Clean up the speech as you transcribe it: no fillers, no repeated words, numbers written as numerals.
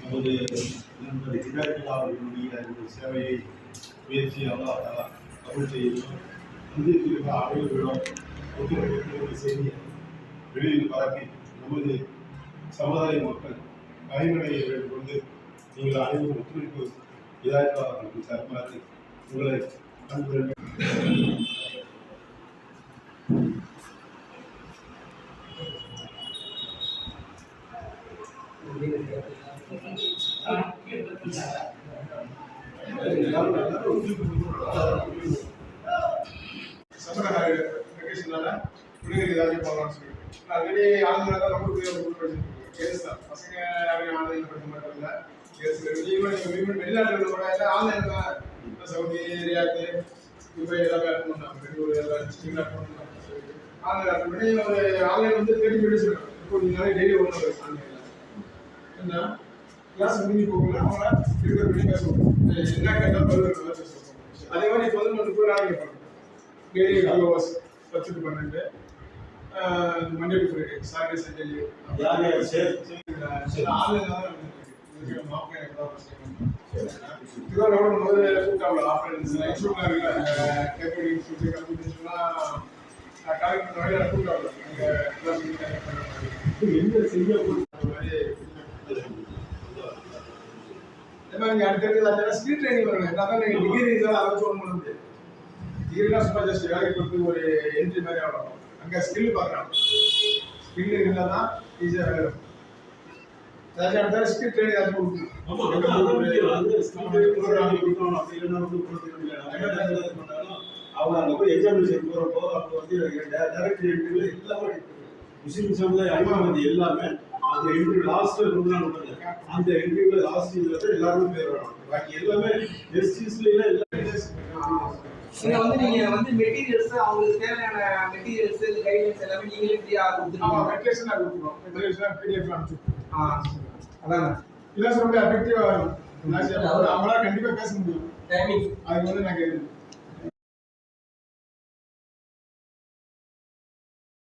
நமது நண்பர் ஹிதாயத்துல்லா அவர்களுடைய சேவையை முயற்சியாக கபூல் செய்யும். இந்திய அனைவரிடம் ஒத்துழைப்பு செய்தியை வெளியில் பரப்பி நமது சமுதாய மக்கள் பயனடைய வேண்டும் கொண்டு நீங்கள் அனைவரும் ஒத்துழைப்பு ஹிதாயத்துல்லா அவர்களுக்கு சார்பாக உங்களை அன்புடன் சவுதி ஏரியாவுக்கு துபாய் எல்லாமே ஆன்லைன் வந்து 30 minutes இப்போ நீங்கள் டெய்லி ஒன்று ஆன்லைனில் என்ன கிளாஸ் முடிஞ்சு போகணும் அவங்கள இருக்கிற பண்ணி பேசுவோம் என்ன கேட்டால் பேசுவோம். அதே மாதிரி இப்போ வந்து நம்ம ஃபுல் ஆன்லைன் பண்ணணும். Daily 2 hours 10 to 12 Monday to Friday Saturday Sunday leave online தான் ஆஃப்லைன் தான் ஃபஸ்ட் டைம் இதோட முதல்ல கூப்பிட்டாங்க ஆஃப்லைன் இன்ஸ்டியூட்ல கேட்கறீங்க இன்ஸ்டியூட் கம்ப்யூட்டர்ஸ்லாம் காலேஜ் பண்ண கூப்பிட்டாங்க எந்த செய்ய மாதிரி அடுத்தடுத்து ஸ்கில் ட்ரைனிங் வரணும். என்ன தான் நீங்கள் டிகிரி தான் அதை சொல்ல முடியாது. டிகிரிலாம் சும்மா ஜஸ்ட் வேலைக்கு கொடுத்து ஒரு என்ட்ரி மாதிரி ஆகணும். அங்கே ஸ்கில் பார்க்குறாங்க. ஸ்கில் இருந்தால் தான் ஈஸியாக வேலை இருக்கும். அடுத்த ஸ்கில் ட்ரைனிங் அது கொடுக்கணும். அவங்க அங்கே போய் எக்ஸாமினேஷன் போகிறப்போ அப்போ வந்து டைரக்ட் இன்டர்வியூ எல்லாமே முஸ்லீம் சமுதாய அனுமதி எல்லாமே அந்த இன்டர்வியூ லாஸ்ட்டில் கொடுக்குறாங்க. அந்த இன்டர்வியூவில் லாஸ்ட் இதில் எல்லாருமே பேர் வரும். பாக்கி எல்லாமே எஸ்டிஸ்லாம் வந்து நீங்க வந்து மெட்டீரியல்ஸ் அவங்களுக்கு தேவையான மெட்டீரியல்ஸ் கைட்லைன்ஸ் எல்லாமே நீங்களே ஃப்ரீயா கொடுத்துருவீங்க. மெட்டீரியல்ஸ் நான் கொடுத்துருவோம். மெட்டீரியல்ஸ் பிடிஎஃப் அனுப்பிச்சு அதான் இதெல்லாம் ரொம்ப எஃபெக்டிவாக இருக்கும். அவங்களால கண்டிப்பாக பேச முடியும். டைமிங் அதுக்கு வந்து நாங்கள்